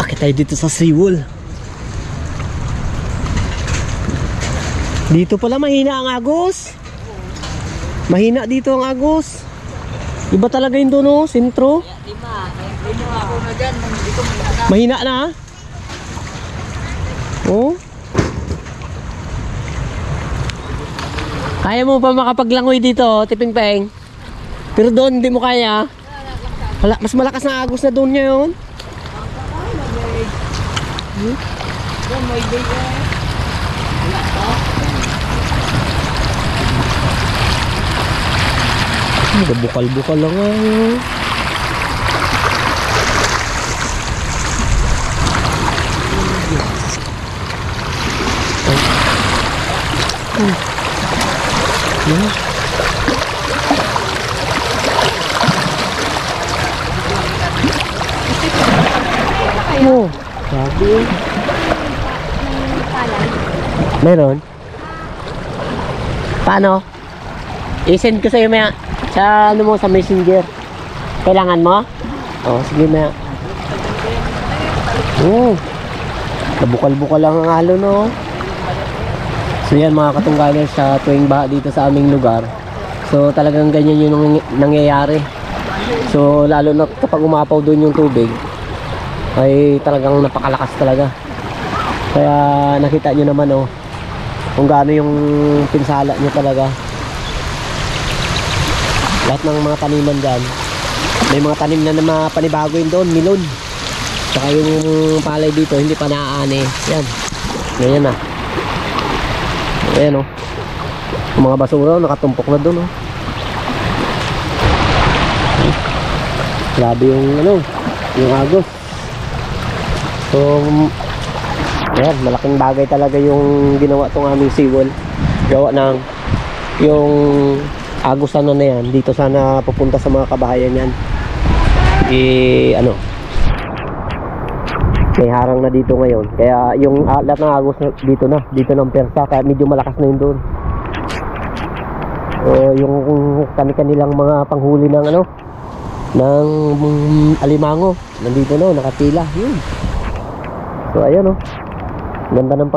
Akit tayo dito sa seawall. Dito pala mahina ang agos. Mahina dito ang agos. Iba talaga yung doon, oh, sentro. Mahina na. Oh. Kaya mo pa makapaglangoy dito, Tiping-peng? Pero doon hindi mo kaya. Mas malakas na agos na doon ngayon. Bukal-bukal lang ngayon. Oh, sabi. Meron? Paano? I-send ko sa'yo maya sa ano mo, sa messenger. Kailangan mo? Oh, sige maya. Oh, nabukal-bukal lang ang halo, no? So yan mga katunggalan, sa tuwing baha dito sa aming lugar, so talagang ganyan yung nangyayari. So lalo na kapag umapaw doon yung tubig, ay talagang napakalakas talaga. Kaya nakita nyo naman, oh, kung gaano yung pinsala nyo talaga. Lahat ng mga taniman dyan, may mga tanim na mga panibago yun doon, milon. Saka yung palay dito hindi pa naaani. Yan, ganyan na. Ayan, oh, yung mga basura nakatumpok na doon, oh. Grabe yung ano, yung agos. So ayan, malaking bagay talaga yung ginawa tong aming seawall. Gawa ng yung agos na yan, dito sana pupunta sa mga kabahayan yan. Ano, may harang na dito ngayon. Kaya yung lahat ng agos na, dito ng persa, kaya medyo malakas na yun doon. Yung kanilang mga panghuli ng ano, ng alimango, nandito no, nakapila yun. So ayan, oh, ganda ng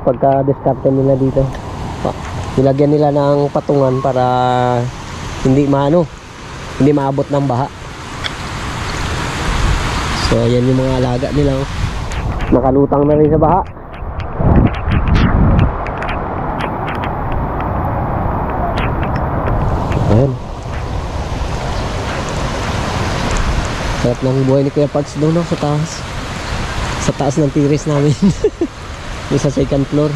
pagka-discarte nila dito. Nilagyan nila ng patungan para hindi maabot ng baha. So ayan yung mga alaga nila, oh. Nakalutang na rin sa baha. Ayan. Sarap ng buhay ni Kuya Parts doon, no, sa taas. Sa taas ng tiris namin. Yung sa second floor.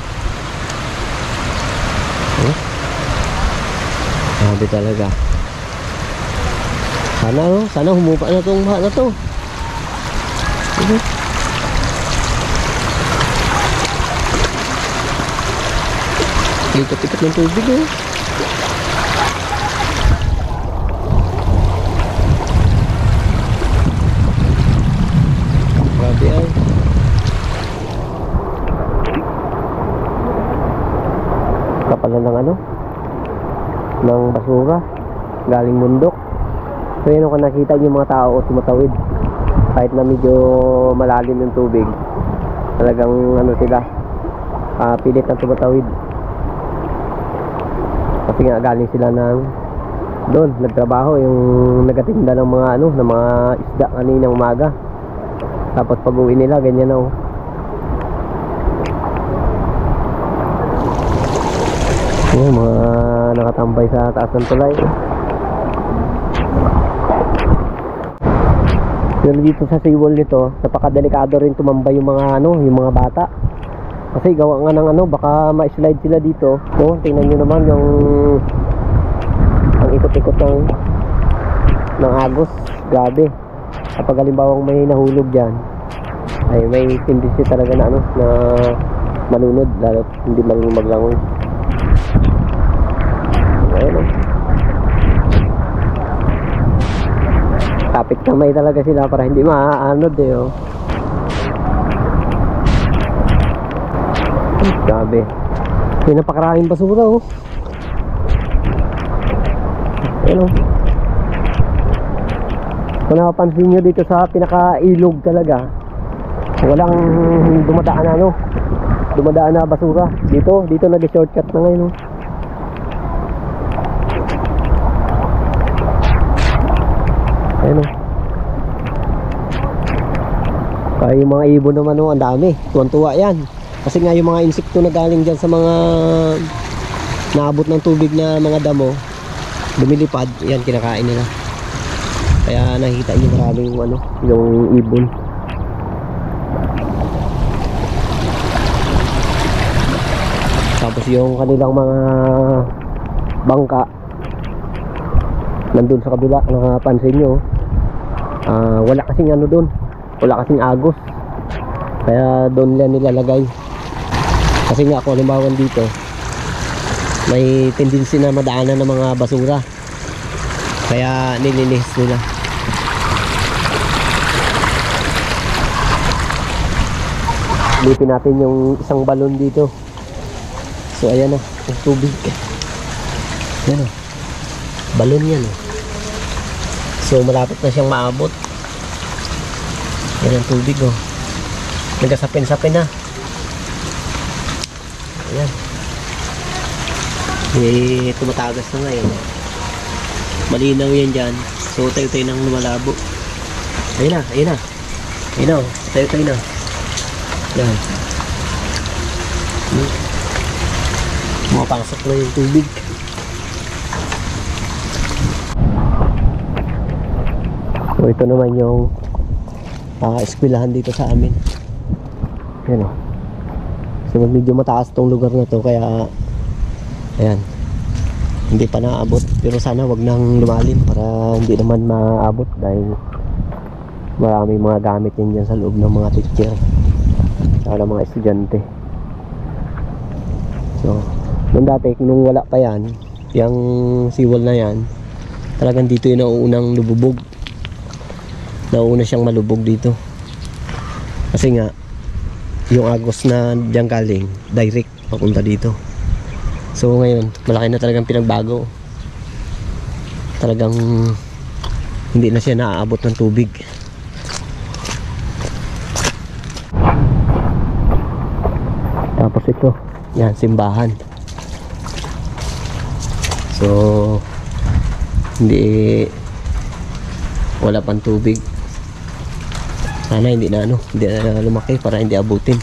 Sabi talaga. Sana humupa na itong baha na to. Ikot-ikot ng tubig, oh. Grabe, ay. Kapalan ng ano, ng basura galing bundok. So yun, kung nakita niyo yung mga tao tumatawid kahit na medyo malalim yung tubig, talagang ano sila, pilit na tumatawid kasi nga galing sila ng doon, nagtrabaho, yung nagatinda ng mga ano, ng mga isda kaninang umaga, tapos pag uwi nila ganyan na, oh. Yung mga nakatambay sa taas ng tulay. Pero dito sa seawall nito, napakadelikado rin tumambay yung mga ano, yung mga bata. Kasi gawa nga ng ano, baka ma-slide sila dito. So, tingnan nyo naman yung ang ikot-ikot ng agos. Grabe. Kapag halimbawang may nahulog dyan, ay may tendency talaga na ano, na malunod, lalo hindi marunong maglangoy. Ayun, oh. Tapit kamay talaga sila para hindi maaanod, eh, oh. Grabe. May napakaraming basura, oh. Ayun, oh. Kung napapansin nyo dito sa pinaka-ilog talaga, walang dumadaan na basura. Dito nag-shortcut na ngayon. Ayan o. Kaya yung mga ibon naman ang dami. Tuwan-tuwa yan. Kasi nga yung mga insekto na galing dyan sa mga naabot ng tubig na mga damo, lumilipad, yan kinakain nila. Kaya nakikita nyo maraming yung ibon. Tapos yung kanilang mga bangka nandun sa kabila, nakapansin nyo, wala kasing doon, wala kasing agos, kaya doon nila nilalagay. Kasi nga kung halimbawa dito may tendency na madaanan ng mga basura, kaya nilinis nila. Lipin natin yung isang balon dito. So ayan na, yung tubig. Ayan o, balon yan o. So malapit na siyang maabot. Ayan ang tubig o. Nagkasapin-sapin na. Ayan. Tumatagas na ngayon. Malinaw yan dyan. So tayo-tayo nang lumalabo. Ayun na, ayun na. Ayun na o, tayo-tayo na. Ayan. Mapasok na yung tubig. So ito naman yung eskwelahan dito sa amin. Ayan o. So medyo mataas tong lugar na to, kaya ayan, hindi pa naabot. Pero sana wag nang lumalim para hindi naman maabot, dahil maraming mga gamit yan dyan sa loob ng mga teacher para mga estudyante. So nung dati, nung wala pa yan, yung seawall na yan, talagang dito yung nauunang lububog. Nauna siyang malubog dito. Kasi nga, yung agos na diyan galing, direct papunta dito. So ngayon, malaki na talagang pinagbago. Talagang hindi na siya naaabot ng tubig. Tapos ito, yan, simbahan. So hindi, wala pang tubig. Sana hindi na hindi na lumaki para hindi abutin.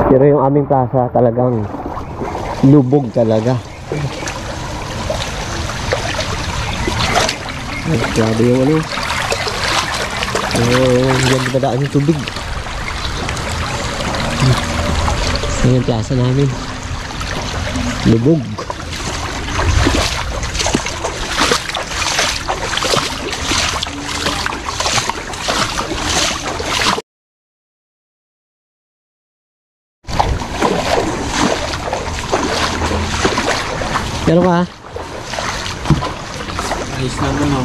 Pero yung aming plaza talagang lubog talaga. Grabe yung yan dadaan yung tubig. Yan yung plaza namin, lubog. Meron ka? Ayos naman o.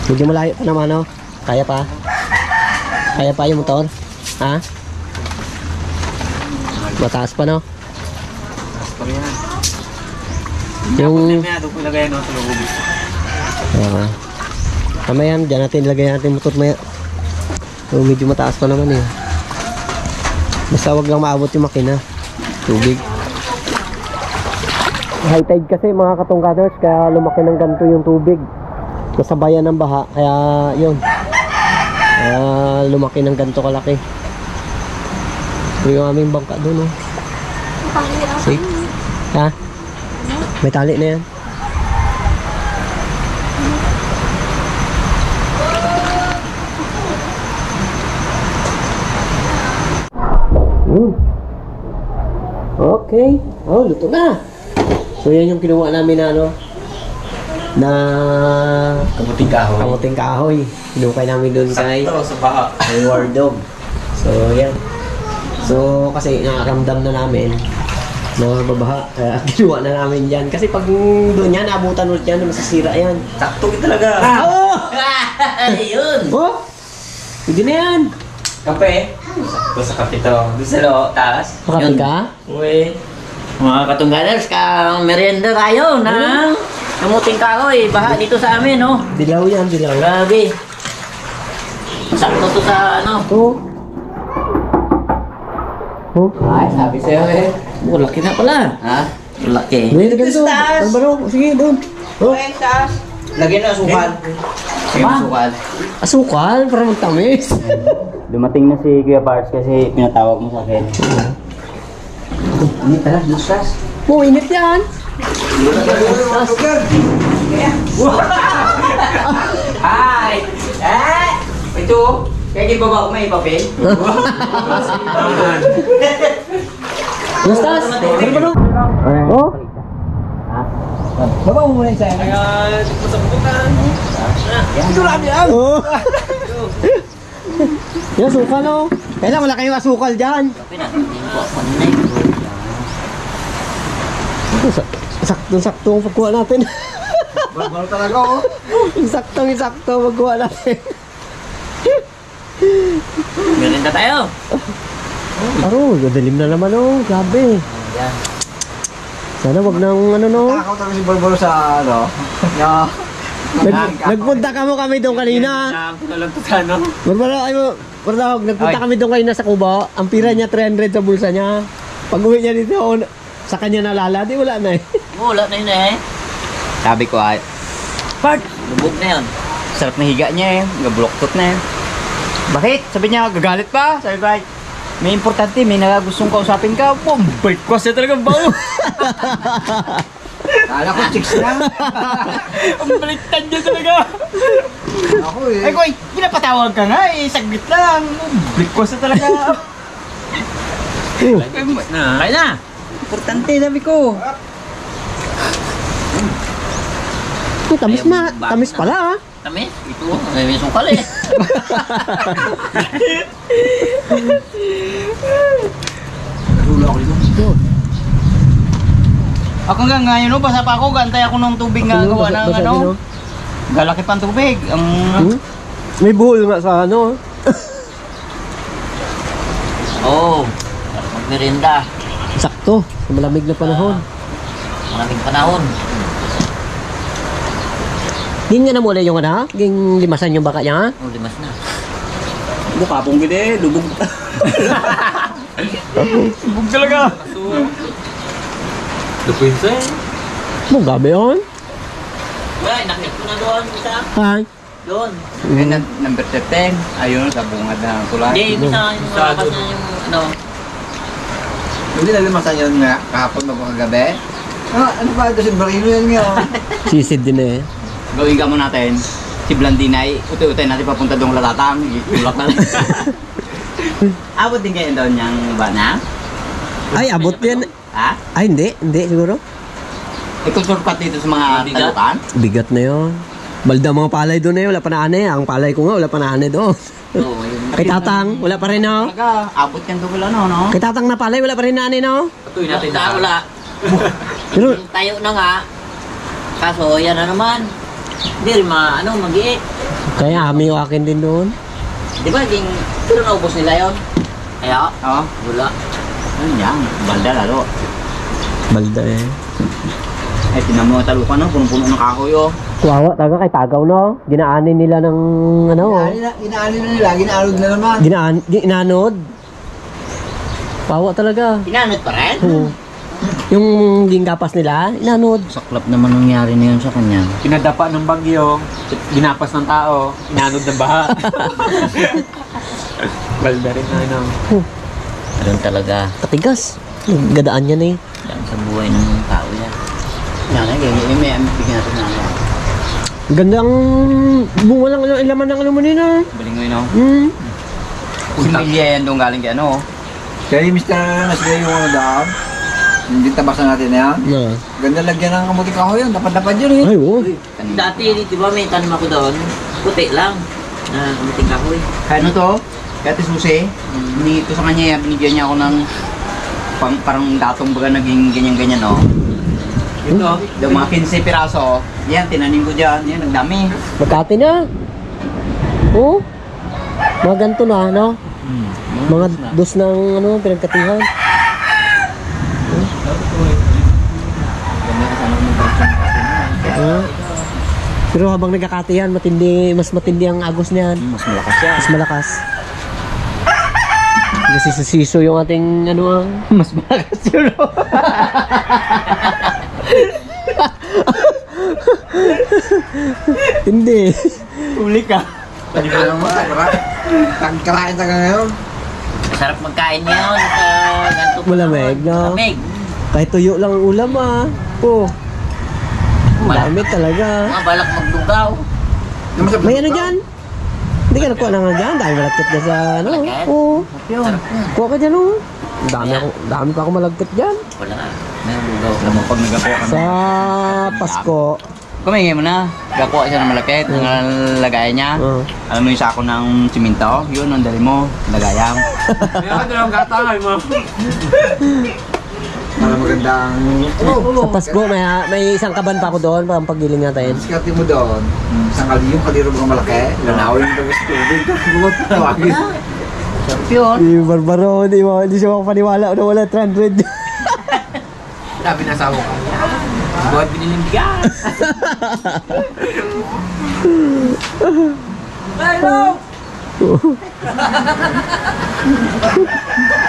Medyo malayo pa naman o. Kaya pa? Kaya pa yung motor? Ha? Mataas pa no? Mataas pa yan. Yung... Doon ko ilagay sa loob. Mamaya dyan natin ilagay natin motor maya. So medyo mataas pa naman eh. Basta wag lang maabot yung makina. Tubig. High tide kasi mga katungganers, kaya lumaki ng ganito yung tubig. Nasabayan ng baha, kaya yun, lumaki ng ganito kalaki. Ito yung aming bangka doon, oh. See? Ha? May tali na yan. Okay. Oh, luto na. So yan yung kinuha namin na na Kamuting kahoy. kamuting kahoy. Hinukay namin doon kay sa baha. War Dog. So yan. So kasi nakaramdam na namin na babaha, kaya kinuha na namin yan. Kasi pag doon yan, abutan ulit yan, masasira yan. Sakto talaga. Oh! Ayun. Oh! Hindi na yan. Kape. Sakto sa kape to. Doon sa taas. Makape ka? Uy. Mga katungganers, merienda tayo ng kamuting kahoy. Baha dito sa amin, no? Dilaw yan, dilaw. Grabe. Sakto to sa ano. Oh. Oh. Ay, sabi sa'yo eh. Oh, laki na pala. Ha? Laki. Doon, doon. Barbaro, sige, doon. Oh. Lagyan na asukal. Sige, asukal. Asukal, para magtamis. Dumating na si Kuya Bars kasi pinatawag mo sa akin. Ini tara, lusas. Oh, init yan. Hi! Ito, kaya gibaba ko may papel. Lustas. Barbaro. Oh. Baba mo muna yung sa'yo. Ito lang yan. Oh. Yan, asukal oh. Kailan wala kayong asukal dyan. Saktong-sakto ang pagkuha natin. Barbaro talaga oh. Saktong-sakto ang pagkuha natin. Merinda tayo. Aro, gadalim na naman oh. Grabe. Yan. Sana wag nang ano no. Takaw talaga si Barbaro sa ano. Na Nagpunta ka mo kami doon kanina. Barbaro, ay mo. Barbaro, nagpunta kami doon kanina sa Kubo. Ang pira niya 300 sa bulsa niya. Pag uwi niya dito, sa kanya nalala, di wala na eh. Wala na yun eh. sabi ko ay, Part, lubog na yun. sarap na higa niya eh. Gabuloktot na eh. Bakit? Sabi niya, gagalit pa. Sabi ko ay, may importante, may gustong kausapin ka. Boom! Breakfast na talaga bago. Kala ko chicks na. Ang baliktad niya talaga. Ako eh. Ay ko, pinapatawag ka nga eh. Saglit lang. Breakfast na talaga. Kaya na. Importante, sabi ko. Tamis na, tamis pala ah. Tamis? Ito, may sukal eh. Ako nga ngayon, no, basa pa ako. Gantay ako ng tubig nga gawa ng Basa ano. din, oh. Galaki pang tubig. Ang... May buhol nga sa ano. Oo. Magmerinda. Sakto, sa malamig na panahon. Maraming panahon. Ging nga na muna yung ano, ging limasan yung baka niya. Oh, limas na. Mukha pong gede, lubog. Lubog talaga. Lupinsa eh. Mo gabi yun. Wala, nakit ko na doon. Isa. Ha? Doon. Number 13. Ayun, sa bungad ng tulay. Hindi, isa yung malakas na yung ano. Hindi na limasan yun nga, kahapon magkagabi. Ano ba, doon barilo yan nga. Sisid din eh. Gawin ka mo natin, si Blandinay, uti-uti natin papunta doon lalatang, tulak na. Abot din kayo doon yung bana? Ay, abot yan. Ha? Ay, hindi siguro. Ikaw shortcut dito sa mga Bigat. talukan? Bigat na yun. Balda mga palay doon eh, wala pa na ane. Ang palay ko nga, wala pa na ane doon. Oo, yun. Kay Tatang, wala pa rin no? Talaga, abot yan doon no, no? Kay Tatang na palay, wala pa rin na ane no? Patuloy natin na. Wala. Pero- Tayo na nga. Kaso, yan na naman. Hindi rin mag-iik. Kaya ami yung akin din doon. Di ba, pero naubos nila yun? Kaya, Oo. wala. Ano yan? Balda lalo. Balda eh. Ay, tinan mo talukan no, punong-puno ng kahoy oh. Kuwawa talaga kay Tagaw no? Ginaanin nila ng ano oh. Inaano na nila, ginaalod na naman. Ginanod. Kuwawa talaga. Pinanot pa rin? Oo. Yung ginggapas nila, inanod. Saklap naman nangyari na yun sa kanya. Pinadapa ng bagyo, ginapas ng tao, inanod ng baha. Balda rin na ano. Ganun talaga. Katigas. Gadaan yan eh. Yan sa buhay ng tao yan. Yan, may bigyan natin na yan. Gandang bunga lang ang laman ng aluminum na. Balingoy no? Hmm. Si Milya yan doon galing kay ano. Kaya yung Mr. Nasli yung ano daan. Hindi tabasan natin na yan. Na. Ganda lagyan ng kamuti kahoy yun. Dapat yun eh. Ay, oh. Dati, di ba may tanim ako doon? Puti lang. Na kamiting kahoy. Kaya ano to? Kaya ito susi. Hindi ito sa kanya yan. Binigyan niya ako ng parang datong baga naging ganyan-ganyan no. Ito, yung mga 15 piraso. Yan, tinanim ko dyan. Yan, nagdami. Magkati na. Oh. Mga ganito na, no? Mga dos ng ano, pinagkatihan. Pero habang nagkakati yan, mas matindi ang agos niyan. Mas malakas siya. Mas malakas. Kasi sa siso yung ating ano ang... Mas malakas yun. Hindi. Uli ka. Ano mo, tagkarain sa ngayon. Sarap magkain ngayon sa ganito. Malamig, no? Malamig. Kahit tuyo lang ang ulam Oh. Dami talaga. Mga balak magdugaw. May ano dyan? Hindi ka nakuha na nga dyan. Dami malagkit dyan sa ano. Malagkit? Oo. Sarap yan. Kuha ka dyan Dami pa ako malagkit dyan. Wala nga. May dugaw. Alam mo, pag nagapo ka Sa Pasko. Kumingin mo na. Gakuha siya ng malapit. Ang lagayan niya. Alam mo yung sako ng siminto? Yun, ang dali mo. Lagayan. Kaya ka katangay mo. Para magandang... Sa Pasko, may isang kaban pa ako doon para paggiling natin. Diskarte mo doon. Isang kaliyong kaliro mga malaki. Lanawin mo daw sa tubig. Tapos tawagin. Sarap yun. Yung barbaro, hindi siya makapaniwala na wala 300. Sabi na sa ako. Buhat biniling bigas.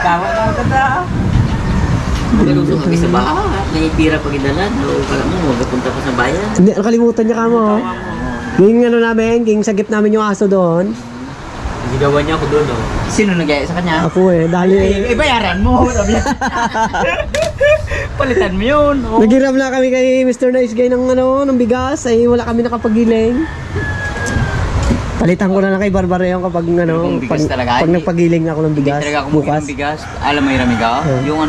Tawa na ako na. Malusog kami sa baha. May pira pag idalan. O pala mo, magpunta pa sa bayan. Hindi, nakalimutan niya ka mo. Yung ano namin, yung sagip namin yung aso doon. Gigawa niya ako doon, oh. Sino nagaya sa kanya? Ako dahil Ibayaran mo. Sabi niya. Palitan mo yun. Oh. naghiram na kami kay Mr. Nice Guy ng ng bigas, ay wala kami nakapagiling. Palitan ko na lang kay Barbara yung kapag Yung bigas talaga? pag nagpagiling ako ng Hindi bigas talaga ako bukas. Ng bigas. Alam mo yung ramiga? Yung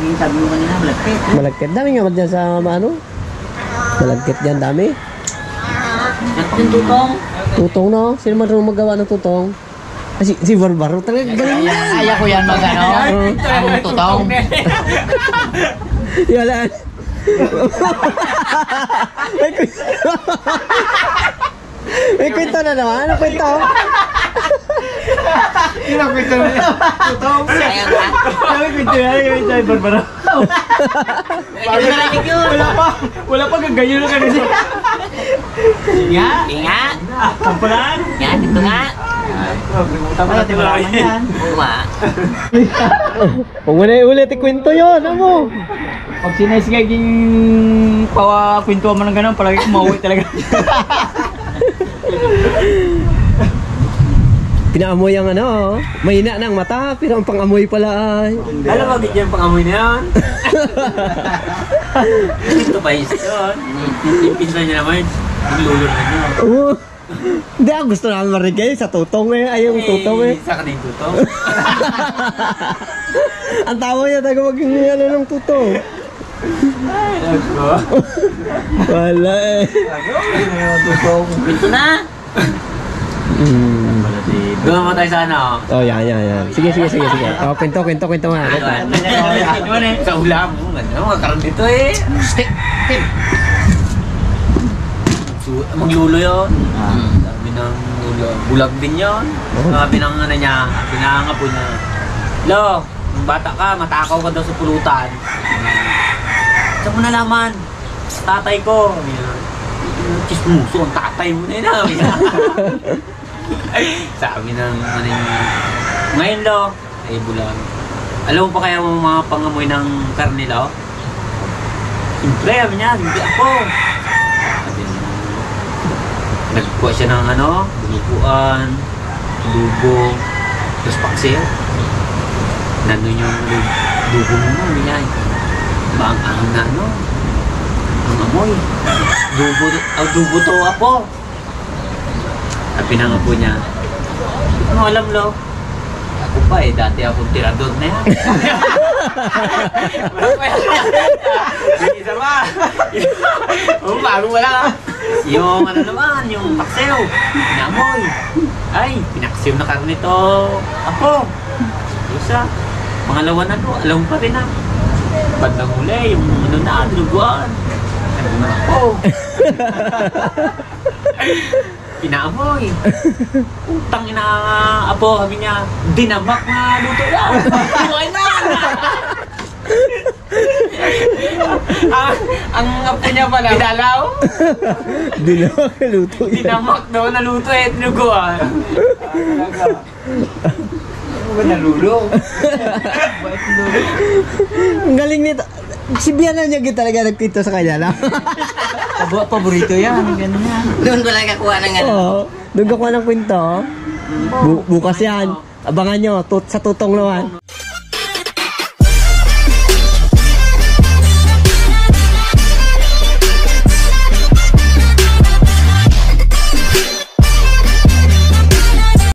yung sabi mo kanina, malapit. Malagkit. Dami nga ba dyan sa malagkit dyan, dami. At yung tutong. Tutong no? Sino man magawa ng tutong? Si Barbaro talaga galing yan. Kaya ko yan ang tutong. Yalan. May kwento na naman. Ano kwento? Ilang kwento na yan. Sayang ka. Sabi ko ito yan, Barbara. Hindi narinig yun. Wala pa gagayon na kanina. Nga? Nga. Kampalan? Nga, dito nga. Tama natin wala naman yan. Tuma. Huwag mo na ulit ikwento yun. Ano? Pag sinaysigaging kwentuhan mo ng gano'n, palagi kumauwi talaga. Pinaamoy ang mahina ng mata, pero ang pangamoy pala ay... Alam mo, bigyan pang amoy na yan. Ito pa yun. Yung pinsan niya naman, naglulur na niya. Oo. Hindi, gusto namin marinig kayo sa tutong ay yung tutong Isa ka na yung tutong. Ang tawa niya taga maging ng tutong. Wala Ito na. Doon naman tayo sa ano. Oh, yan. Sige. Oh, kwento nga. Sa ulam. Mga karoon dito eh. Stick! Maglulo yun. Sabi ng lulo. Bulag din yun. Sabi ng niya, pinangapo niya. Lo, nung bata ka, matakaw ka daw sa pulutan. Saan mo nalaman? Tatay ko. Chismuso ang tatay mo na yun. Sabi ng ngayon lo, ay bulag. Alam mo pa kaya mga pangamoy ng karne lo? Siyempre, sabi niya, hindi ako. Nagkuha siya ng dulupuan, dugo, tapos paksiw. Nandun yung dugo mo, niya. Ba ang na ang amoy. Dugo to ako. At pinangapo niya. Ano alam lo? Ako pa dati akong tirador na yan. Isa pa. Bago wala. Yung naman, yung paksiw. Pinamoy. Ay, pinaksiw na karne to. Ako. Isa. Pangalawa na to. Alam pa rin bandang huli, yung dinuguan. Ako. Pinaamoy. Utang ina apo, sabi niya, dinamak na luto yan. Buhay na! Ang apo niya pala, pinalaw. Dinamak na luto yan. Dinamak daw, naluto eh, tinuguan. Ano ba nalulo? Ang galing nito. Si Biana niya talaga nagkwento sa kanya na. Paborito yan, ganyan. Doon ko lang kakuha ng ano. Oo. Doon ka kuha ng kwento. Bukas yan. Abangan nyo. Sa tutong naman.